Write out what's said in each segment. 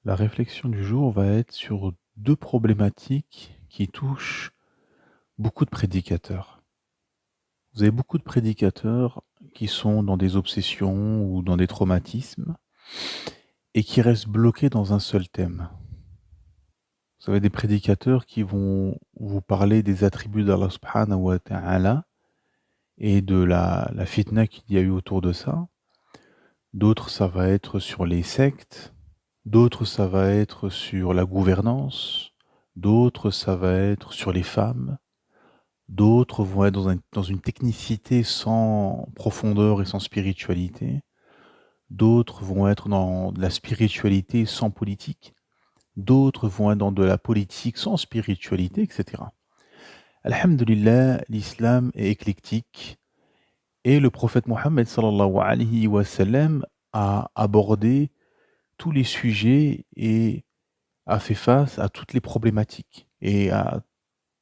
La réflexion du jour va être sur 2 problématiques qui touchent beaucoup de prédicateurs. Vous avez beaucoup de prédicateurs qui sont dans des obsessions ou dans des traumatismes et qui restent bloqués dans un seul thème. Vous avez des prédicateurs qui vont vous parler des attributs d'Allah subhanahu wa ta'ala et de la fitna qu'il y a eu autour de ça. D'autres, ça va être sur les sectes. D'autres, ça va être sur la gouvernance. D'autres, ça va être sur les femmes. D'autres vont être dans une technicité sans profondeur et sans spiritualité. D'autres vont être dans de la spiritualité sans politique. D'autres vont être dans de la politique sans spiritualité, etc. Alhamdulillah, l'islam est éclectique et le prophète Mohammed sallallahu alayhi wa sallam a abordé tous les sujets et a fait face à toutes les problématiques et à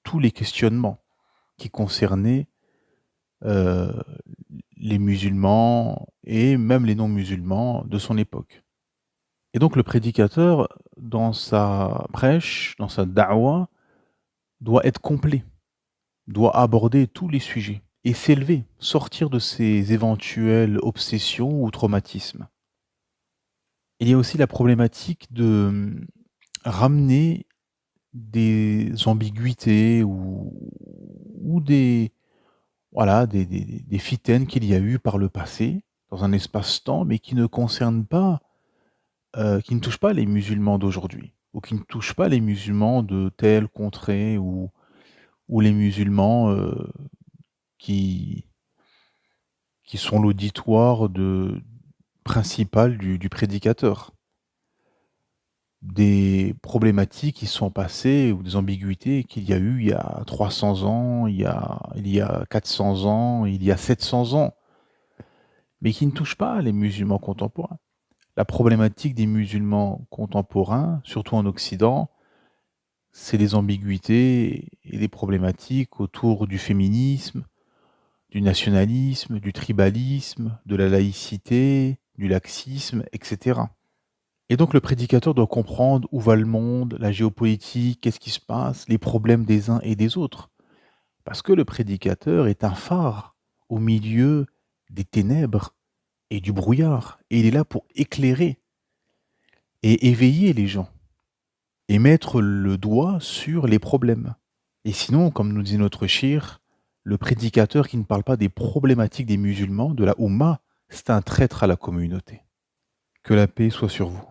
tous les questionnements qui concernaient euh, les musulmans et même les non-musulmans de son époque. Et donc le prédicateur, dans sa prêche, dans sa da'wa, doit être complet, doit aborder tous les sujets et s'élever, sortir de ses éventuelles obsessions ou traumatismes. Il y a aussi la problématique de ramener des ambiguïtés ou des fitaines qu'il y a eu par le passé, dans un espace-temps, mais qui ne concernent pas, qui ne touchent pas les musulmans d'aujourd'hui, ou qui ne touchent pas les musulmans de telle contrée, ou les musulmans qui, qui sont l'auditoire principal du prédicateur. Des problématiques qui sont passées ou des ambiguïtés qu'il y a eu il y a 300 ans, il y a 400 ans, il y a 700 ans, mais qui ne touchent pas les musulmans contemporains. La problématique des musulmans contemporains, surtout en Occident, c'est les ambiguïtés et les problématiques autour du féminisme, du nationalisme, du tribalisme, de la laïcité, du laxisme, etc. Et donc le prédicateur doit comprendre où va le monde, la géopolitique, qu'est-ce qui se passe, les problèmes des uns et des autres. Parce que le prédicateur est un phare au milieu des ténèbres et du brouillard. Et il est là pour éclairer et éveiller les gens et mettre le doigt sur les problèmes. Et sinon, comme nous dit notre shir, le prédicateur qui ne parle pas des problématiques des musulmans, de la Oumma, c'est un traître à la communauté. Que la paix soit sur vous.